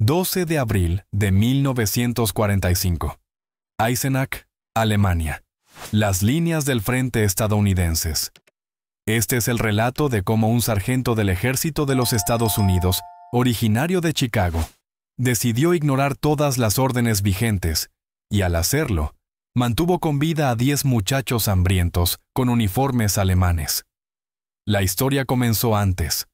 12 de abril de 1945. Eisenach, Alemania. Las líneas del frente estadounidenses. Este es el relato de cómo un sargento del ejército de los Estados Unidos, originario de Chicago, decidió ignorar todas las órdenes vigentes y, al hacerlo, mantuvo con vida a 10 muchachos hambrientos con uniformes alemanes. La historia comenzó antes.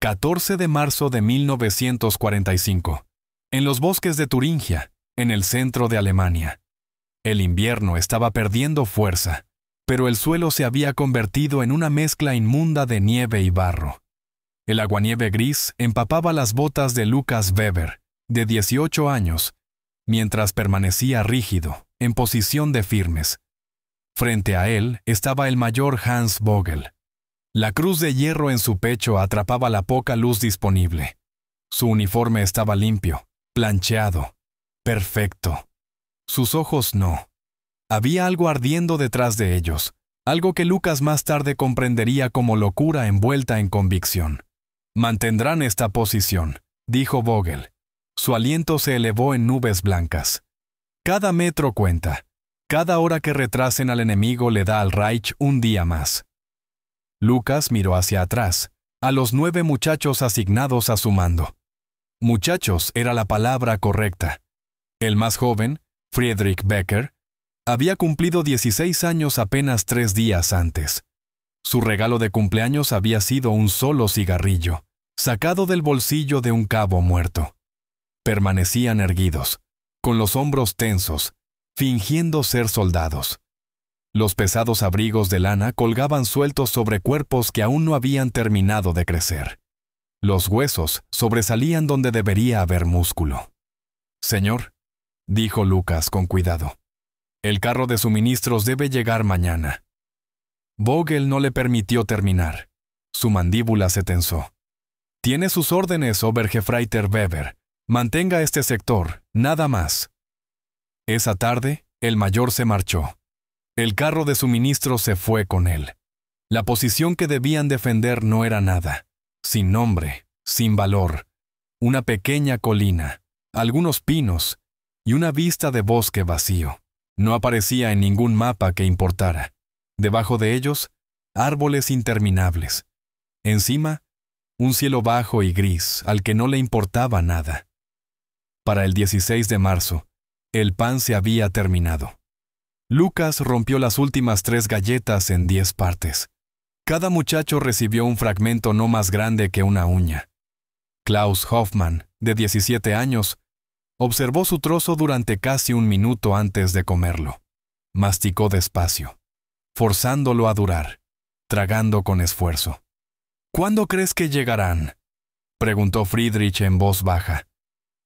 14 de marzo de 1945, en los bosques de Turingia, en el centro de Alemania. El invierno estaba perdiendo fuerza, pero el suelo se había convertido en una mezcla inmunda de nieve y barro. El aguanieve gris empapaba las botas de Lucas Weber, de 18 años, mientras permanecía rígido, en posición de firmes. Frente a él estaba el mayor Hans Vogel. La cruz de hierro en su pecho atrapaba la poca luz disponible. Su uniforme estaba limpio, plancheado, perfecto. Sus ojos no. Había algo ardiendo detrás de ellos, algo que Lucas más tarde comprendería como locura envuelta en convicción. «Mantendrán esta posición», dijo Vogel. Su aliento se elevó en nubes blancas. «Cada metro cuenta. Cada hora que retrasen al enemigo le da al Reich un día más». Lucas miró hacia atrás, a los 9 muchachos asignados a su mando. Muchachos era la palabra correcta. El más joven, Friedrich Becker, había cumplido 16 años apenas 3 días antes. Su regalo de cumpleaños había sido un solo cigarrillo, sacado del bolsillo de un cabo muerto. Permanecían erguidos, con los hombros tensos, fingiendo ser soldados. Los pesados abrigos de lana colgaban sueltos sobre cuerpos que aún no habían terminado de crecer. Los huesos sobresalían donde debería haber músculo. «Señor», dijo Lucas con cuidado, «el carro de suministros debe llegar mañana». Vogel no le permitió terminar. Su mandíbula se tensó. «Tiene sus órdenes, Obergefreiter Weber. Mantenga este sector, nada más». Esa tarde, el mayor se marchó. El carro de suministros se fue con él. La posición que debían defender no era nada. Sin nombre, sin valor. Una pequeña colina, algunos pinos y una vista de bosque vacío. No aparecía en ningún mapa que importara. Debajo de ellos, árboles interminables. Encima, un cielo bajo y gris al que no le importaba nada. Para el 16 de marzo, el pan se había terminado. Lucas rompió las últimas 3 galletas en 10 partes. Cada muchacho recibió un fragmento no más grande que una uña. Klaus Hoffmann, de 17 años, observó su trozo durante casi un minuto antes de comerlo. Masticó despacio, forzándolo a durar, tragando con esfuerzo. «¿Cuándo crees que llegarán?», preguntó Friedrich en voz baja.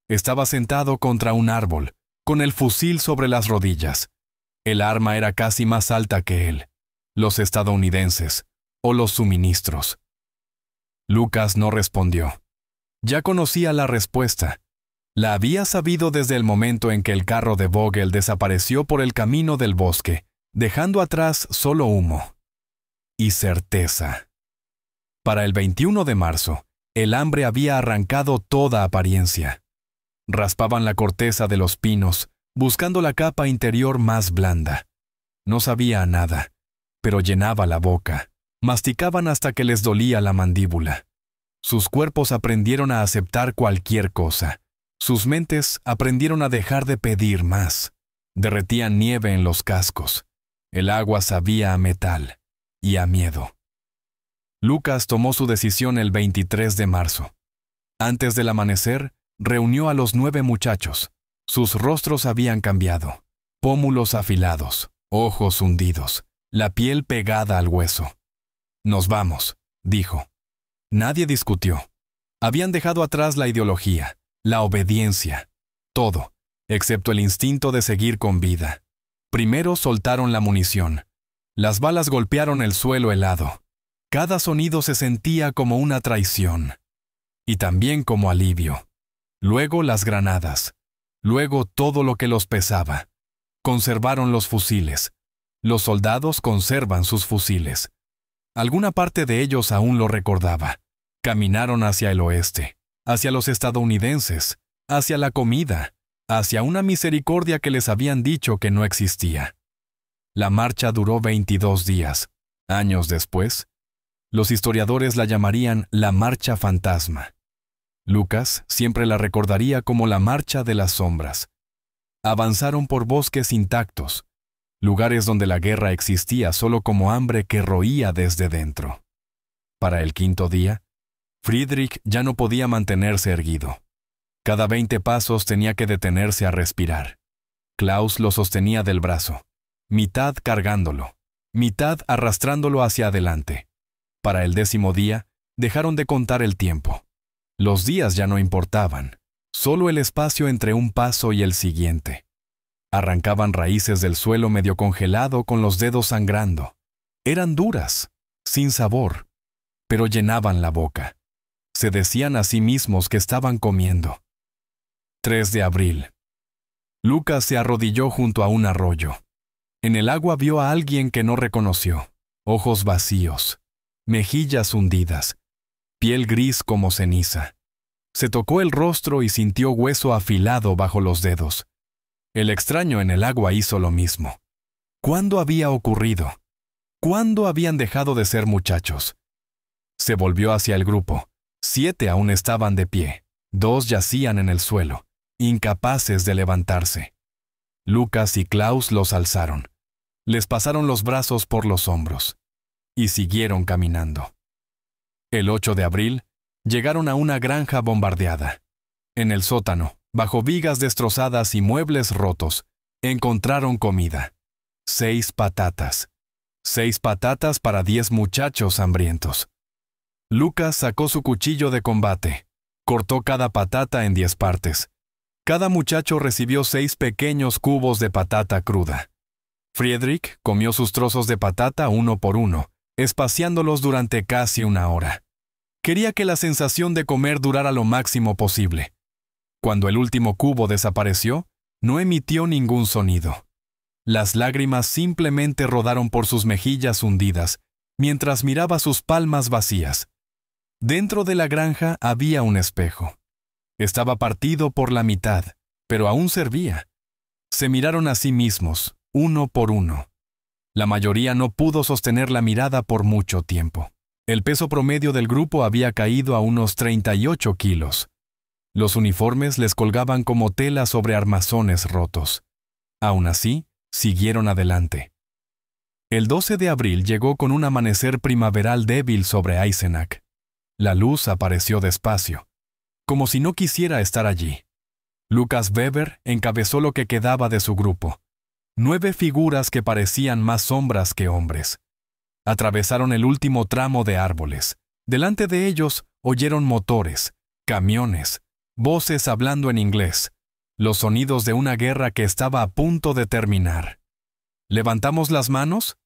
Estaba sentado contra un árbol, con el fusil sobre las rodillas. El arma era casi más alta que él. Los estadounidenses, o los suministros. Lucas no respondió. Ya conocía la respuesta. La había sabido desde el momento en que el carro de Vogel desapareció por el camino del bosque, dejando atrás solo humo. Y certeza. Para el 21 de marzo, el hambre había arrancado toda apariencia. Raspaban la corteza de los pinos, buscando la capa interior más blanda. No sabía a nada, pero llenaba la boca. Masticaban hasta que les dolía la mandíbula. Sus cuerpos aprendieron a aceptar cualquier cosa. Sus mentes aprendieron a dejar de pedir más. Derretían nieve en los cascos. El agua sabía a metal y a miedo. Lucas tomó su decisión el 23 de marzo. Antes del amanecer, reunió a los 9 muchachos. Sus rostros habían cambiado. Pómulos afilados, ojos hundidos, la piel pegada al hueso. «Nos vamos», dijo. Nadie discutió. Habían dejado atrás la ideología, la obediencia, todo, excepto el instinto de seguir con vida. Primero soltaron la munición. Las balas golpearon el suelo helado. Cada sonido se sentía como una traición. Y también como alivio. Luego las granadas. Luego todo lo que los pesaba. Conservaron los fusiles. Los soldados conservan sus fusiles. Alguna parte de ellos aún lo recordaba. Caminaron hacia el oeste, hacia los estadounidenses, hacia la comida, hacia una misericordia que les habían dicho que no existía. La marcha duró 22 días. Años después, los historiadores la llamarían la Marcha Fantasma. Lucas siempre la recordaría como la Marcha de las Sombras. Avanzaron por bosques intactos, lugares donde la guerra existía solo como hambre que roía desde dentro. Para el quinto día, Friedrich ya no podía mantenerse erguido. Cada 20 pasos tenía que detenerse a respirar. Klaus lo sostenía del brazo, mitad cargándolo, mitad arrastrándolo hacia adelante. Para el 10º día, dejaron de contar el tiempo. Los días ya no importaban, solo el espacio entre un paso y el siguiente. Arrancaban raíces del suelo medio congelado con los dedos sangrando. Eran duras, sin sabor, pero llenaban la boca. Se decían a sí mismos que estaban comiendo. 3 de abril. Lucas se arrodilló junto a un arroyo. En el agua vio a alguien que no reconoció. Ojos vacíos, mejillas hundidas, piel gris como ceniza. Se tocó el rostro y sintió hueso afilado bajo los dedos. El extraño en el agua hizo lo mismo. ¿Cuándo había ocurrido? ¿Cuándo habían dejado de ser muchachos? Se volvió hacia el grupo. 7 aún estaban de pie. 2 yacían en el suelo, incapaces de levantarse. Lucas y Klaus los alzaron. Les pasaron los brazos por los hombros y siguieron caminando. El 8 de abril, llegaron a una granja bombardeada. En el sótano, bajo vigas destrozadas y muebles rotos, encontraron comida. 6 patatas. 6 patatas para 10 muchachos hambrientos. Lucas sacó su cuchillo de combate. Cortó cada patata en 10 partes. Cada muchacho recibió 6 pequeños cubos de patata cruda. Friedrich comió sus trozos de patata uno por uno, espaciándolos durante casi una hora. Quería que la sensación de comer durara lo máximo posible. Cuando el último cubo desapareció, no emitió ningún sonido. Las lágrimas simplemente rodaron por sus mejillas hundidas, mientras miraba sus palmas vacías. Dentro de la granja había un espejo. Estaba partido por la mitad, pero aún servía. Se miraron a sí mismos, uno por uno. La mayoría no pudo sostener la mirada por mucho tiempo. El peso promedio del grupo había caído a unos 38 kilos. Los uniformes les colgaban como tela sobre armazones rotos. Aún así, siguieron adelante. El 12 de abril llegó con un amanecer primaveral débil sobre Eisenach. La luz apareció despacio, como si no quisiera estar allí. Lucas Weber encabezó lo que quedaba de su grupo. 9 figuras que parecían más sombras que hombres. Atravesaron el último tramo de árboles. Delante de ellos oyeron motores, camiones, voces hablando en inglés, los sonidos de una guerra que estaba a punto de terminar. ¿Levantamos las manos?,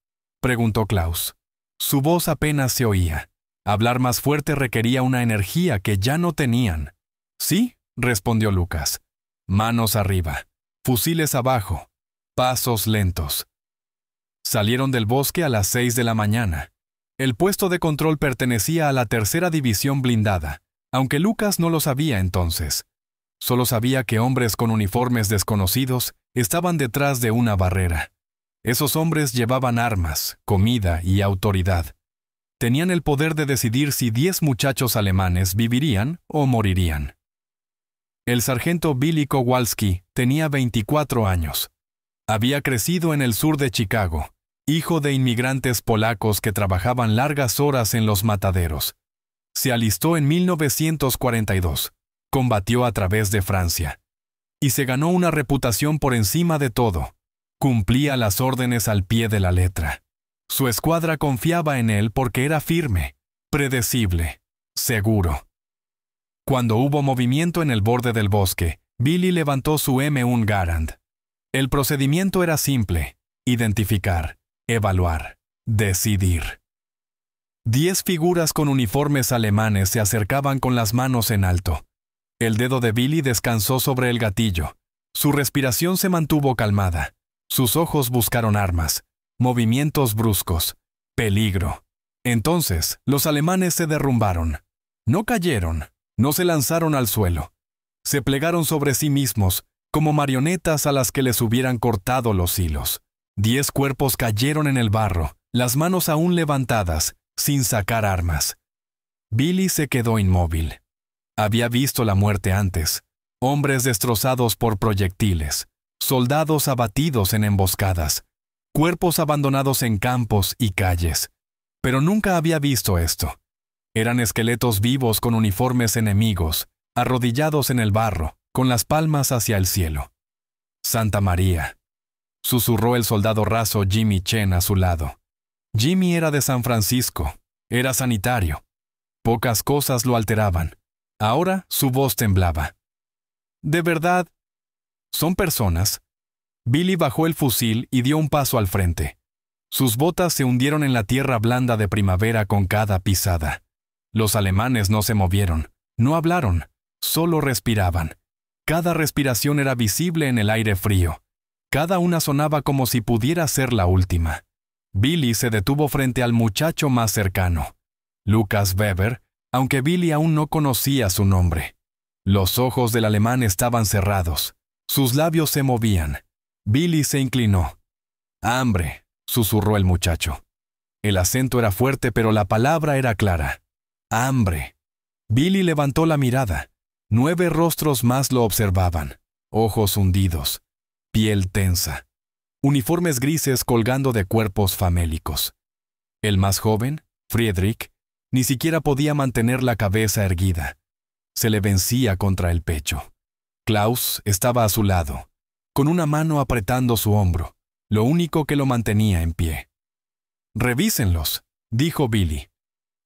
preguntó Klaus. Su voz apenas se oía. Hablar más fuerte requería una energía que ya no tenían. Sí, respondió Lucas. Manos arriba, fusiles abajo, pasos lentos. Salieron del bosque a las 6 de la mañana. El puesto de control pertenecía a la 3ª división blindada, aunque Lucas no lo sabía entonces. Solo sabía que hombres con uniformes desconocidos estaban detrás de una barrera. Esos hombres llevaban armas, comida y autoridad. Tenían el poder de decidir si 10 muchachos alemanes vivirían o morirían. El sargento Billy Kowalski tenía 24 años. Había crecido en el sur de Chicago, hijo de inmigrantes polacos que trabajaban largas horas en los mataderos. Se alistó en 1942, combatió a través de Francia, y se ganó una reputación por encima de todo. Cumplía las órdenes al pie de la letra. Su escuadra confiaba en él porque era firme, predecible, seguro. Cuando hubo movimiento en el borde del bosque, Billy levantó su M1 Garand. El procedimiento era simple: identificar, evaluar, decidir. 10 figuras con uniformes alemanes se acercaban con las manos en alto. El dedo de Billy descansó sobre el gatillo. Su respiración se mantuvo calmada. Sus ojos buscaron armas. Movimientos bruscos. Peligro. Entonces, los alemanes se derrumbaron. No cayeron. No se lanzaron al suelo. Se plegaron sobre sí mismos, como marionetas a las que les hubieran cortado los hilos. 10 cuerpos cayeron en el barro, las manos aún levantadas, sin sacar armas. Billy se quedó inmóvil. Había visto la muerte antes. Hombres destrozados por proyectiles, soldados abatidos en emboscadas, cuerpos abandonados en campos y calles. Pero nunca había visto esto. Eran esqueletos vivos con uniformes enemigos, arrodillados en el barro, con las palmas hacia el cielo. «Santa María», susurró el soldado raso Jimmy Chen a su lado. Jimmy era de San Francisco, era sanitario. Pocas cosas lo alteraban. Ahora su voz temblaba. «¿De verdad? ¿Son personas?» Billy bajó el fusil y dio un paso al frente. Sus botas se hundieron en la tierra blanda de primavera con cada pisada. Los alemanes no se movieron, no hablaron, solo respiraban. Cada respiración era visible en el aire frío. Cada una sonaba como si pudiera ser la última. Billy se detuvo frente al muchacho más cercano, Lucas Weber, aunque Billy aún no conocía su nombre. Los ojos del alemán estaban cerrados. Sus labios se movían. Billy se inclinó. «Hambre», susurró el muchacho. El acento era fuerte, pero la palabra era clara. «Hambre». Billy levantó la mirada. 9 rostros más lo observaban. Ojos hundidos. Piel tensa. Uniformes grises colgando de cuerpos famélicos. El más joven, Friedrich, ni siquiera podía mantener la cabeza erguida. Se le vencía contra el pecho. Klaus estaba a su lado, con una mano apretando su hombro, lo único que lo mantenía en pie. «Revísenlos», dijo Billy.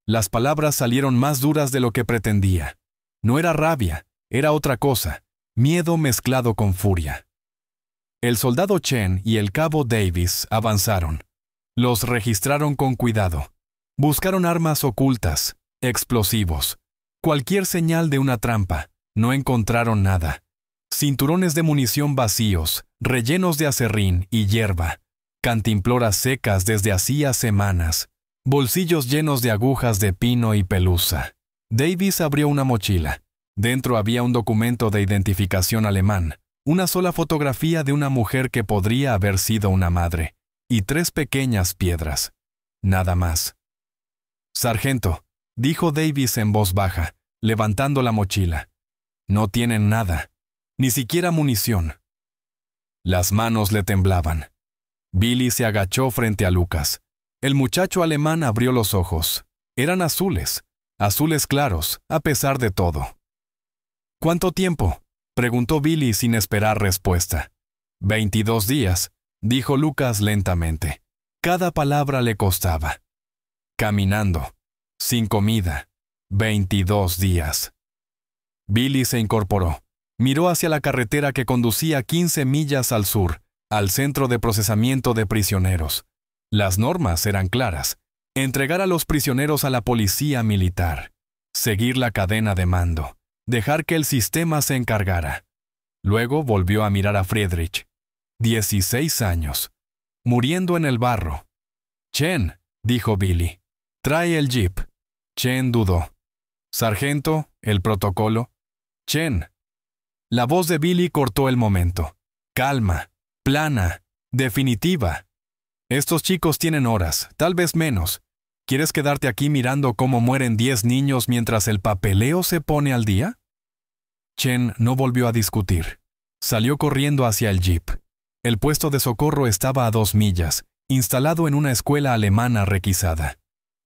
Las palabras salieron más duras de lo que pretendía. No era rabia, era otra cosa, miedo mezclado con furia. El soldado Chen y el cabo Davis avanzaron. Los registraron con cuidado. Buscaron armas ocultas, explosivos, cualquier señal de una trampa. No encontraron nada. Cinturones de munición vacíos, rellenos de acerrín y hierba, cantimploras secas desde hacía semanas, bolsillos llenos de agujas de pino y pelusa. Davis abrió una mochila. Dentro había un documento de identificación alemán, una sola fotografía de una mujer que podría haber sido una madre, y 3 pequeñas piedras. Nada más. «Sargento», dijo Davis en voz baja, levantando la mochila. «No tienen nada, ni siquiera munición». Las manos le temblaban. Billy se agachó frente a Lucas. El muchacho alemán abrió los ojos. Eran azules, azules claros, a pesar de todo. «¿Cuánto tiempo?», preguntó Billy sin esperar respuesta. 22 días, dijo Lucas lentamente. Cada palabra le costaba. Caminando, sin comida, 22 días. Billy se incorporó. Miró hacia la carretera que conducía 15 millas al sur, al centro de procesamiento de prisioneros. Las normas eran claras. Entregar a los prisioneros a la policía militar. Seguir la cadena de mando. Dejar que el sistema se encargara. Luego volvió a mirar a Friedrich. 16 años. Muriendo en el barro. «Chen», dijo Billy. «Trae el jeep». Chen dudó. «Sargento, el protocolo». «Chen». La voz de Billy cortó el momento. Calma, plana, definitiva. «Estos chicos tienen horas, tal vez menos. ¿Quieres quedarte aquí mirando cómo mueren 10 niños mientras el papeleo se pone al día?» Chen no volvió a discutir. Salió corriendo hacia el jeep. El puesto de socorro estaba a 2 millas, instalado en una escuela alemana requisada.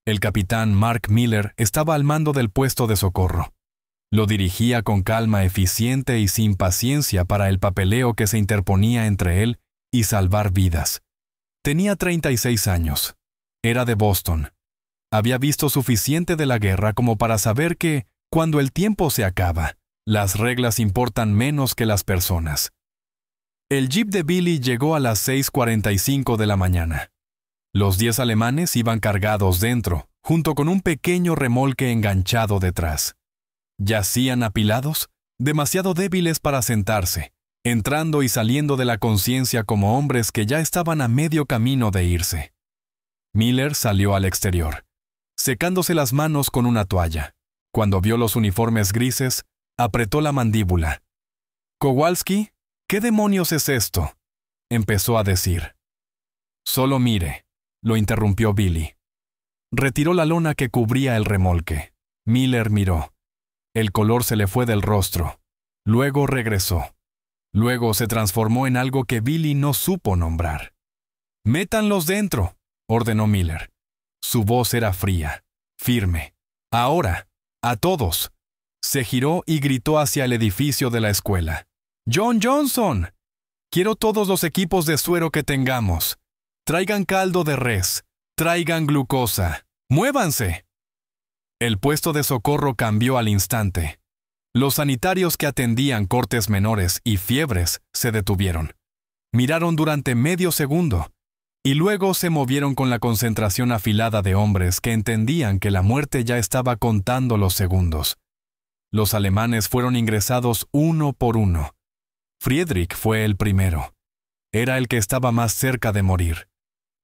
El capitán Mark Miller estaba al mando del puesto de socorro. Lo dirigía con calma eficiente y sin paciencia para el papeleo que se interponía entre él y salvar vidas. Tenía 36 años. Era de Boston. Había visto suficiente de la guerra como para saber que, cuando el tiempo se acaba, las reglas importan menos que las personas. El jeep de Billy llegó a las 6:45 de la mañana. Los 10 alemanes iban cargados dentro, junto con un pequeño remolque enganchado detrás. Yacían apilados, demasiado débiles para sentarse, entrando y saliendo de la conciencia como hombres que ya estaban a medio camino de irse. Miller salió al exterior, secándose las manos con una toalla. Cuando vio los uniformes grises, apretó la mandíbula. «Kowalski, ¿qué demonios es esto?», empezó a decir. «Solo mire», lo interrumpió Billy. Retiró la lona que cubría el remolque. Miller miró. El color se le fue del rostro. Luego regresó. Luego se transformó en algo que Billy no supo nombrar. «Métanlos dentro», ordenó Miller. Su voz era fría, firme. «Ahora, a todos». Se giró y gritó hacia el edificio de la escuela. «John Johnson, quiero todos los equipos de suero que tengamos. Traigan caldo de res, traigan glucosa. ¡Muévanse!». El puesto de socorro cambió al instante. Los sanitarios que atendían cortes menores y fiebres se detuvieron. Miraron durante medio segundo y luego se movieron con la concentración afilada de hombres que entendían que la muerte ya estaba contando los segundos. Los alemanes fueron ingresados uno por uno. Friedrich fue el primero. Era el que estaba más cerca de morir.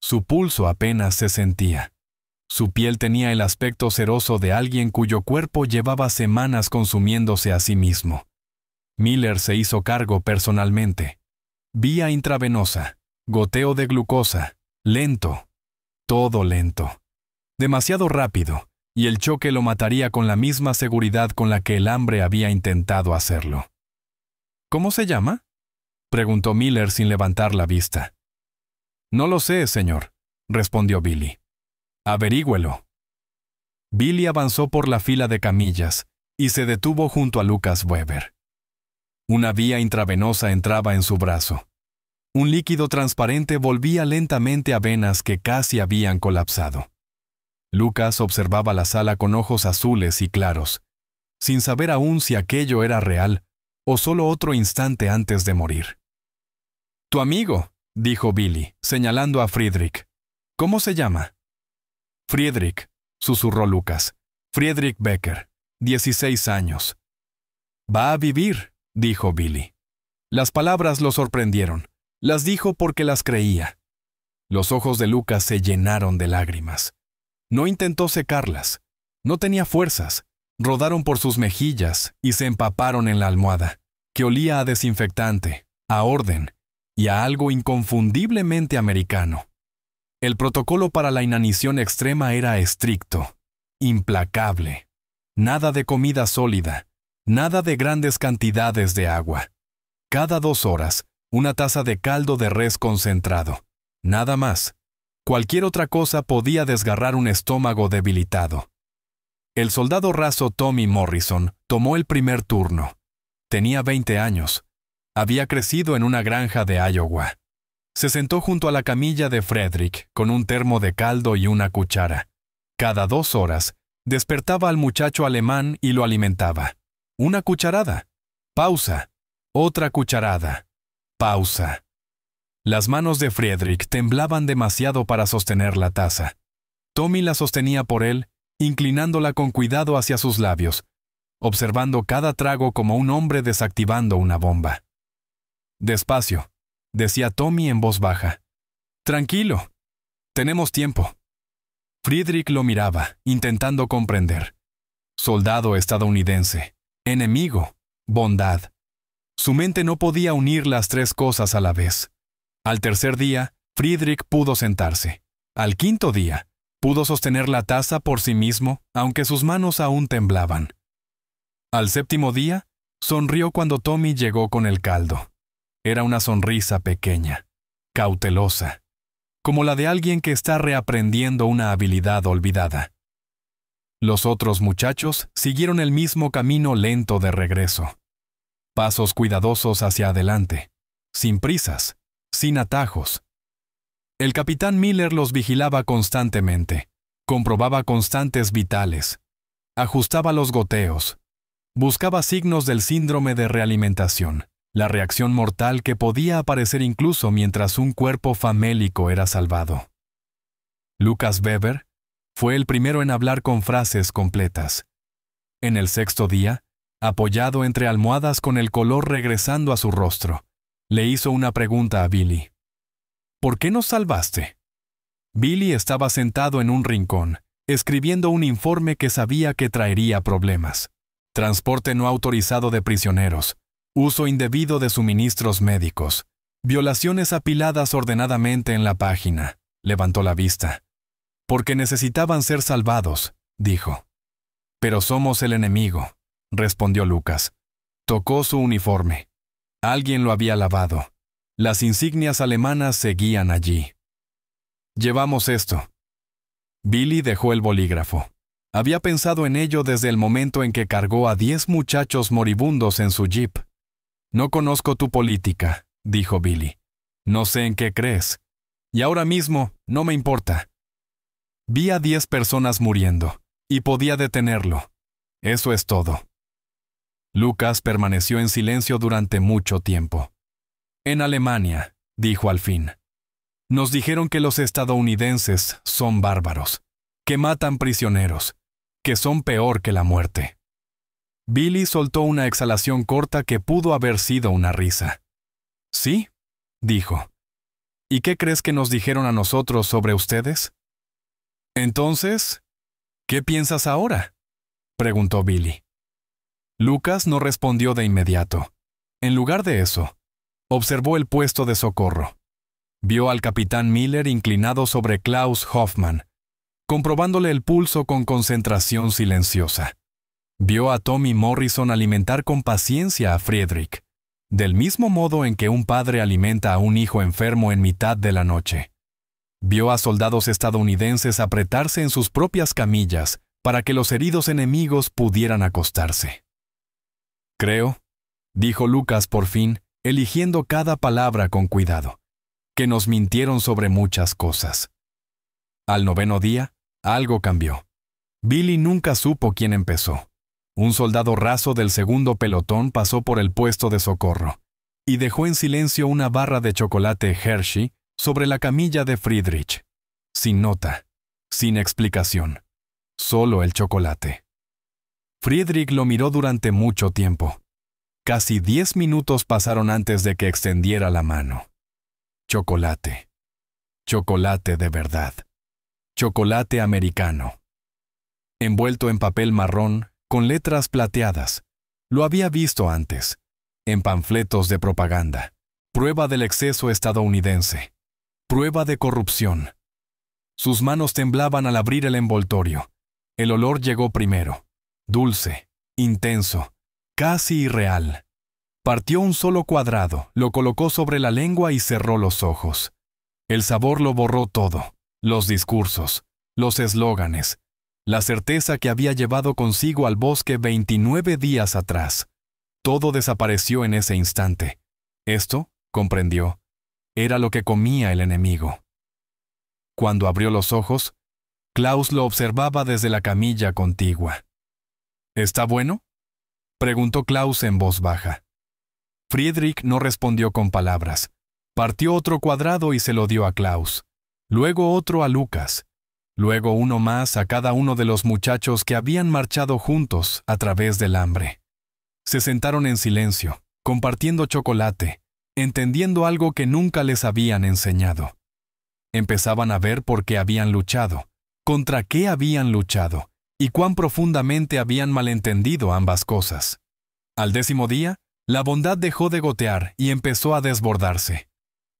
Su pulso apenas se sentía. Su piel tenía el aspecto ceroso de alguien cuyo cuerpo llevaba semanas consumiéndose a sí mismo. Miller se hizo cargo personalmente. Vía intravenosa, goteo de glucosa, lento, todo lento. Demasiado rápido, y el choque lo mataría con la misma seguridad con la que el hambre había intentado hacerlo. «¿Cómo se llama?», preguntó Miller sin levantar la vista. «No lo sé, señor», respondió Billy. «Averígüelo». Billy avanzó por la fila de camillas y se detuvo junto a Lucas Weber. Una vía intravenosa entraba en su brazo. Un líquido transparente volvía lentamente a venas que casi habían colapsado. Lucas observaba la sala con ojos azules y claros, sin saber aún si aquello era real o solo otro instante antes de morir. «Tu amigo», dijo Billy, señalando a Friedrich. «¿Cómo se llama?». «Friedrich», susurró Lucas. «Friedrich Becker, 16 años». «Va a vivir», dijo Billy. Las palabras lo sorprendieron. Las dijo porque las creía. Los ojos de Lucas se llenaron de lágrimas. No intentó secarlas. No tenía fuerzas. Rodaron por sus mejillas y se empaparon en la almohada, que olía a desinfectante, a orden y a algo inconfundiblemente americano. El protocolo para la inanición extrema era estricto, implacable. Nada de comida sólida, nada de grandes cantidades de agua. Cada 2 horas, una taza de caldo de res concentrado. Nada más. Cualquier otra cosa podía desgarrar un estómago debilitado. El soldado raso Tommy Morrison tomó el primer turno. Tenía 20 años. Había crecido en una granja de Iowa. Se sentó junto a la camilla de Friedrich con un termo de caldo y una cuchara. Cada 2 horas, despertaba al muchacho alemán y lo alimentaba. Una cucharada. Pausa. Otra cucharada. Pausa. Las manos de Friedrich temblaban demasiado para sostener la taza. Tommy la sostenía por él, inclinándola con cuidado hacia sus labios, observando cada trago como un hombre desactivando una bomba. «Despacio», decía Tommy en voz baja. «Tranquilo. Tenemos tiempo». Friedrich lo miraba, intentando comprender. Soldado estadounidense, enemigo, bondad. Su mente no podía unir las 3 cosas a la vez. Al tercer día, Friedrich pudo sentarse. Al quinto día, pudo sostener la taza por sí mismo, aunque sus manos aún temblaban. Al séptimo día, sonrió cuando Tommy llegó con el caldo. Era una sonrisa pequeña, cautelosa, como la de alguien que está reaprendiendo una habilidad olvidada. Los otros muchachos siguieron el mismo camino lento de regreso. Pasos cuidadosos hacia adelante, sin prisas, sin atajos. El capitán Miller los vigilaba constantemente, comprobaba constantes vitales, ajustaba los goteos, buscaba signos del síndrome de realimentación, la reacción mortal que podía aparecer incluso mientras un cuerpo famélico era salvado. Lucas Weber fue el primero en hablar con frases completas. En el 6º día, apoyado entre almohadas con el color regresando a su rostro, le hizo una pregunta a Billy. «¿Por qué nos salvaste?». Billy estaba sentado en un rincón, escribiendo un informe que sabía que traería problemas. transporte no autorizado de prisioneros, uso indebido de suministros médicos, violaciones apiladas ordenadamente en la página. Levantó la vista. Porque necesitaban ser salvados, dijo. Pero somos el enemigo, respondió Lucas. Tocó su uniforme. Alguien lo había lavado. Las insignias alemanas seguían allí. Llevamos esto. Billy dejó el bolígrafo. Había pensado en ello desde el momento en que cargó a 10 muchachos moribundos en su jeep. No conozco tu política, dijo Billy. No sé en qué crees. Y ahora mismo no me importa. Vi a 10 personas muriendo, y podía detenerlo. Eso es todo. Lucas permaneció en silencio durante mucho tiempo. En Alemania, dijo al fin. Nos dijeron que los estadounidenses son bárbaros, que matan prisioneros, que son peor que la muerte. Billy soltó una exhalación corta que pudo haber sido una risa. ¿Sí? Dijo. ¿Y qué crees que nos dijeron a nosotros sobre ustedes? Entonces, ¿qué piensas ahora? Preguntó Billy. Lucas no respondió de inmediato. En lugar de eso, observó el puesto de socorro. Vio al capitán Miller inclinado sobre Klaus Hoffmann, comprobándole el pulso con concentración silenciosa. Vio a Tommy Morrison alimentar con paciencia a Friedrich, del mismo modo en que un padre alimenta a un hijo enfermo en mitad de la noche. Vio a soldados estadounidenses apretarse en sus propias camillas para que los heridos enemigos pudieran acostarse. Creo, dijo Lucas por fin, eligiendo cada palabra con cuidado, que nos mintieron sobre muchas cosas. Al 9º día, algo cambió. Billy nunca supo quién empezó. Un soldado raso del 2º pelotón pasó por el puesto de socorro y dejó en silencio una barra de chocolate Hershey sobre la camilla de Friedrich, sin nota, sin explicación, solo el chocolate. Friedrich lo miró durante mucho tiempo. Casi 10 minutos pasaron antes de que extendiera la mano. Chocolate. Chocolate de verdad. Chocolate americano. Envuelto en papel marrón, con letras plateadas. Lo había visto antes, en panfletos de propaganda. Prueba del exceso estadounidense. Prueba de corrupción. Sus manos temblaban al abrir el envoltorio. El olor llegó primero. Dulce, intenso, casi irreal. Partió un solo cuadrado, lo colocó sobre la lengua y cerró los ojos. El sabor lo borró todo. Los discursos, los eslóganes, la certeza que había llevado consigo al bosque 29 días atrás. Todo desapareció en ese instante. Esto, comprendió, era lo que comía el enemigo. Cuando abrió los ojos, Klaus lo observaba desde la camilla contigua. ¿Está bueno?, preguntó Klaus en voz baja. Friedrich no respondió con palabras. Partió otro cuadrado y se lo dio a Klaus. Luego otro a Lucas. Luego uno más a cada uno de los muchachos que habían marchado juntos a través del hambre. Se sentaron en silencio, compartiendo chocolate, entendiendo algo que nunca les habían enseñado. Empezaban a ver por qué habían luchado, contra qué habían luchado, y cuán profundamente habían malentendido ambas cosas. Al 10º día, la bondad dejó de gotear y empezó a desbordarse.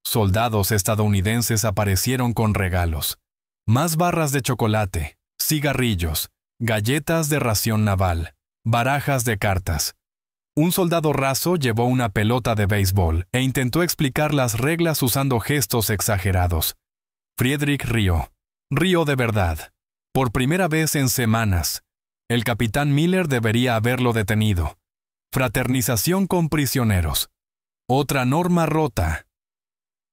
Soldados estadounidenses aparecieron con regalos. Más barras de chocolate, cigarrillos, galletas de ración naval, barajas de cartas. Un soldado raso llevó una pelota de béisbol e intentó explicar las reglas usando gestos exagerados. Friedrich rió. Rió de verdad. Por primera vez en semanas. El capitán Miller debería haberlo detenido. Fraternización con prisioneros. Otra norma rota.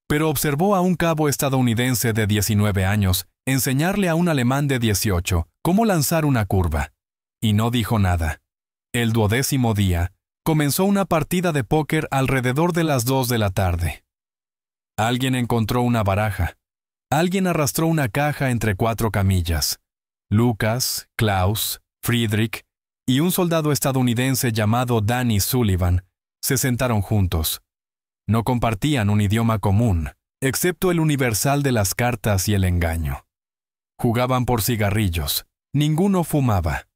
Pero observó a un cabo estadounidense de 19 años enseñarle a un alemán de 18 cómo lanzar una curva. Y no dijo nada. El 12º día, comenzó una partida de póker alrededor de las 2 de la tarde. Alguien encontró una baraja. Alguien arrastró una caja entre 4 camillas. Lucas, Klaus, Friedrich y un soldado estadounidense llamado Danny Sullivan se sentaron juntos. No compartían un idioma común, excepto el universal de las cartas y el engaño. Jugaban por cigarrillos. Ninguno fumaba.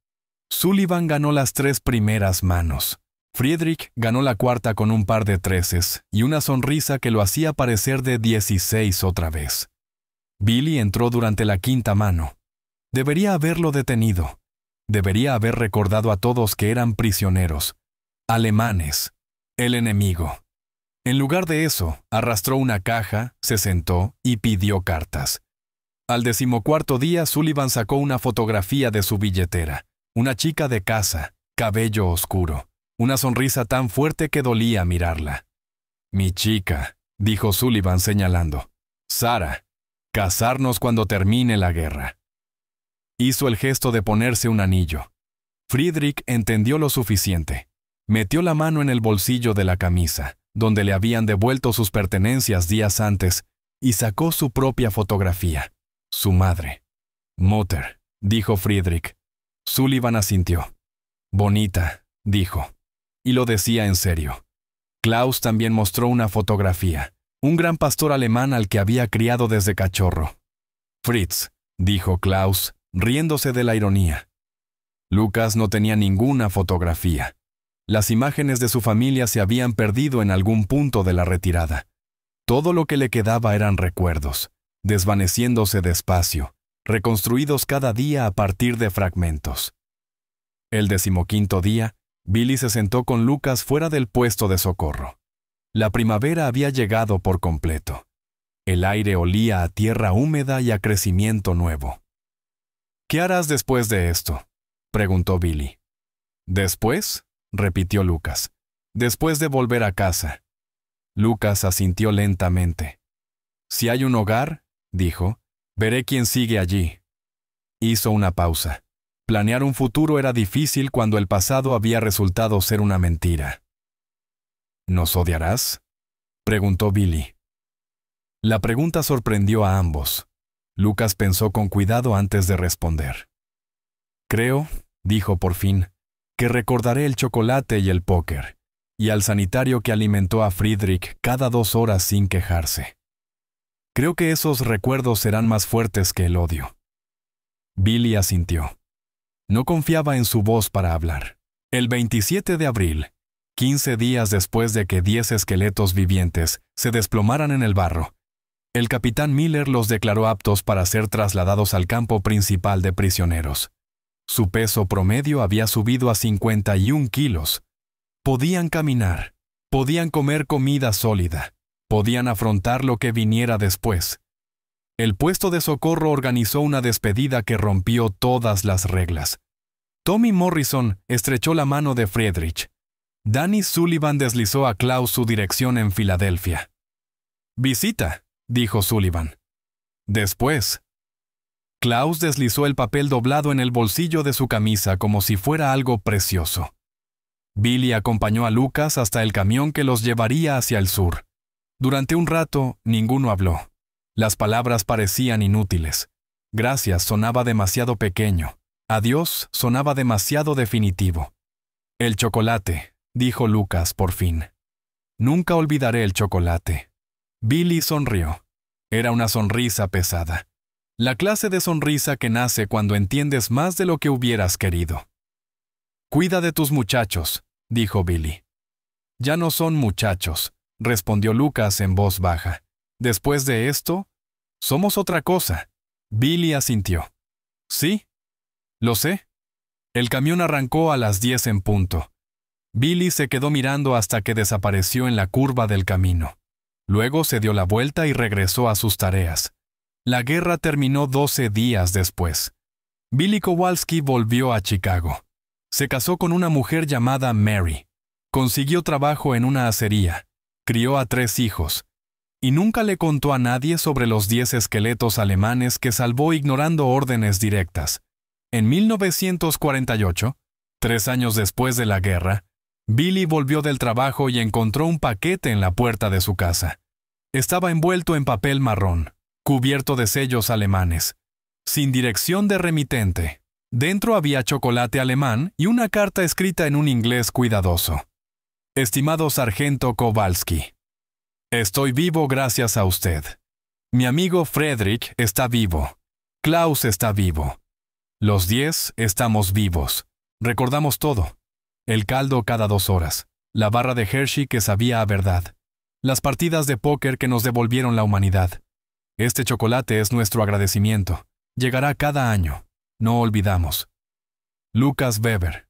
Sullivan ganó las 3 primeras manos. Friedrich ganó la cuarta con un par de 13 y una sonrisa que lo hacía parecer de 16 otra vez. Billy entró durante la quinta mano. Debería haberlo detenido. Debería haber recordado a todos que eran prisioneros. Alemanes. El enemigo. En lugar de eso, arrastró una caja, se sentó y pidió cartas. Al 14º día, Sullivan sacó una fotografía de su billetera. Una chica de casa, cabello oscuro. Una sonrisa tan fuerte que dolía mirarla. «Mi chica», dijo Sullivan señalando. «Sarah, casarnos cuando termine la guerra». Hizo el gesto de ponerse un anillo. Friedrich entendió lo suficiente. Metió la mano en el bolsillo de la camisa, donde le habían devuelto sus pertenencias días antes, y sacó su propia fotografía. Su madre. «Mutter», dijo Friedrich. Sullivan asintió. «Bonita», dijo. Y lo decía en serio. Klaus también mostró una fotografía. Un gran pastor alemán al que había criado desde cachorro. «Fritz», dijo Klaus, riéndose de la ironía. Lucas no tenía ninguna fotografía. Las imágenes de su familia se habían perdido en algún punto de la retirada. Todo lo que le quedaba eran recuerdos, desvaneciéndose despacio, reconstruidos cada día a partir de fragmentos. El 15º día, Billy se sentó con Lucas fuera del puesto de socorro. La primavera había llegado por completo. El aire olía a tierra húmeda y a crecimiento nuevo. «¿Qué harás después de esto?», preguntó Billy. «¿Después?», repitió Lucas. «Después de volver a casa». Lucas asintió lentamente. «Si hay un hogar», dijo, «veré quién sigue allí». Hizo una pausa. Planear un futuro era difícil cuando el pasado había resultado ser una mentira. «¿Nos odiarás?», preguntó Billy. La pregunta sorprendió a ambos. Lucas pensó con cuidado antes de responder. «Creo», dijo por fin, «que recordaré el chocolate y el póker, y al sanitario que alimentó a Friedrich cada 2 horas sin quejarse. Creo que esos recuerdos serán más fuertes que el odio». Billy asintió. No confiaba en su voz para hablar. El 27 de abril, 15 días después de que 10 esqueletos vivientes se desplomaran en el barro, el capitán Miller los declaró aptos para ser trasladados al campo principal de prisioneros. Su peso promedio había subido a 51 kilos. Podían caminar, podían comer comida sólida, podían afrontar lo que viniera después. El puesto de socorro organizó una despedida que rompió todas las reglas. Tommy Morrison estrechó la mano de Friedrich. Danny Sullivan deslizó a Klaus su dirección en Filadelfia. «Visita», dijo Sullivan. «Después». Klaus deslizó el papel doblado en el bolsillo de su camisa como si fuera algo precioso. Billy acompañó a Lucas hasta el camión que los llevaría hacia el sur. Durante un rato, ninguno habló. Las palabras parecían inútiles. Gracias sonaba demasiado pequeño. Adiós sonaba demasiado definitivo. «El chocolate», dijo Lucas por fin. «Nunca olvidaré el chocolate». Billy sonrió. Era una sonrisa pesada. La clase de sonrisa que nace cuando entiendes más de lo que hubieras querido. «Cuida de tus muchachos», dijo Billy. «Ya no son muchachos», respondió Lucas en voz baja. «Después de esto, somos otra cosa». Billy asintió. «Sí, lo sé». El camión arrancó a las 10 en punto. Billy se quedó mirando hasta que desapareció en la curva del camino. Luego se dio la vuelta y regresó a sus tareas. La guerra terminó 12 días después. Billy Kowalski volvió a Chicago. Se casó con una mujer llamada Mary. Consiguió trabajo en una acería. Crió a 3 hijos. Y nunca le contó a nadie sobre los 10 esqueletos alemanes que salvó ignorando órdenes directas. En 1948, 3 años después de la guerra, Billy volvió del trabajo y encontró un paquete en la puerta de su casa. Estaba envuelto en papel marrón, cubierto de sellos alemanes, sin dirección de remitente. Dentro había chocolate alemán y una carta escrita en un inglés cuidadoso. «Estimado sargento Kowalski, estoy vivo gracias a usted. Mi amigo Friedrich está vivo. Klaus está vivo. Los 10 estamos vivos. Recordamos todo. El caldo cada 2 horas, la barra de Hershey que sabía a verdad, las partidas de póker que nos devolvieron la humanidad. Este chocolate es nuestro agradecimiento. Llegará cada año. No olvidamos. Lucas Weber.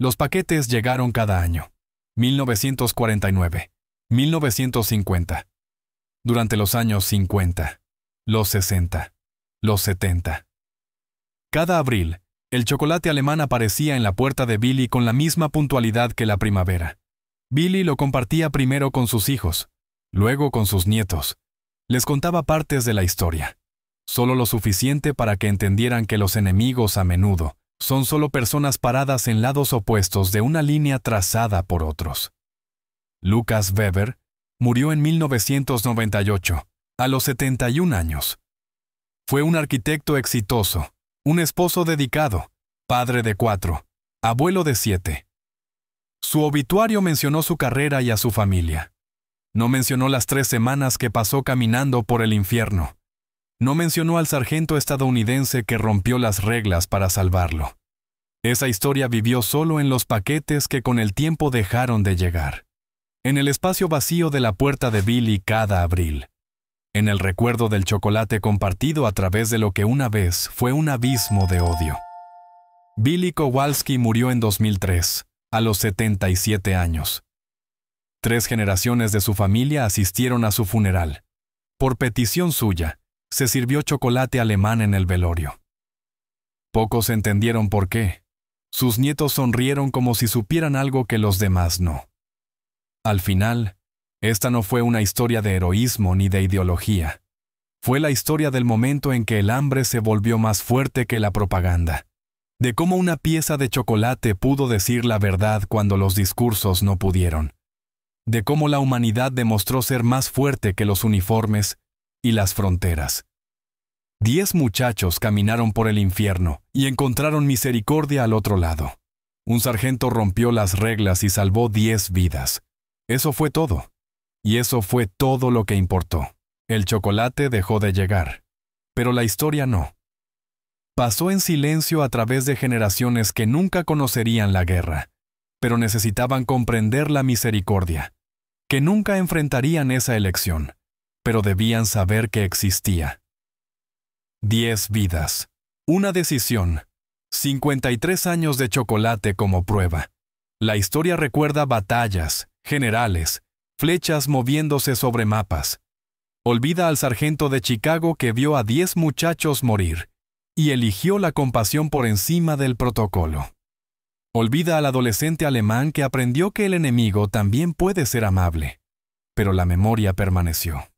Los paquetes llegaron cada año. 1949, 1950. Durante los años 50, los 60, los 70. Cada abril, el chocolate alemán aparecía en la puerta de Billy con la misma puntualidad que la primavera. Billy lo compartía primero con sus hijos, luego con sus nietos. Les contaba partes de la historia, solo lo suficiente para que entendieran que los enemigos a menudo son solo personas paradas en lados opuestos de una línea trazada por otros. Lucas Weber murió en 1998, a los 71 años. Fue un arquitecto exitoso, un esposo dedicado, padre de 4, abuelo de 7. Su obituario mencionó su carrera y a su familia. No mencionó las 3 semanas que pasó caminando por el infierno. No mencionó al sargento estadounidense que rompió las reglas para salvarlo. Esa historia vivió solo en los paquetes que con el tiempo dejaron de llegar. En el espacio vacío de la puerta de Billy cada abril. En el recuerdo del chocolate compartido a través de lo que una vez fue un abismo de odio. Billy Kowalski murió en 2003, a los 77 años. 3 generaciones de su familia asistieron a su funeral. Por petición suya, se sirvió chocolate alemán en el velorio. Pocos entendieron por qué. Sus nietos sonrieron como si supieran algo que los demás no. Al final, esta no fue una historia de heroísmo ni de ideología. Fue la historia del momento en que el hambre se volvió más fuerte que la propaganda. De cómo una pieza de chocolate pudo decir la verdad cuando los discursos no pudieron. De cómo la humanidad demostró ser más fuerte que los uniformes y las fronteras. 10 muchachos caminaron por el infierno y encontraron misericordia al otro lado. Un sargento rompió las reglas y salvó 10 vidas. Eso fue todo. Y eso fue todo lo que importó. El chocolate dejó de llegar. Pero la historia no. Pasó en silencio a través de generaciones que nunca conocerían la guerra, pero necesitaban comprender la misericordia, que nunca enfrentarían esa elección, pero debían saber que existía. 10 vidas. Una decisión. 53 años de chocolate como prueba. La historia recuerda batallas, generales, flechas moviéndose sobre mapas. Olvida al sargento de Chicago que vio a 10 muchachos morir y eligió la compasión por encima del protocolo. Olvida al adolescente alemán que aprendió que el enemigo también puede ser amable, pero la memoria permaneció.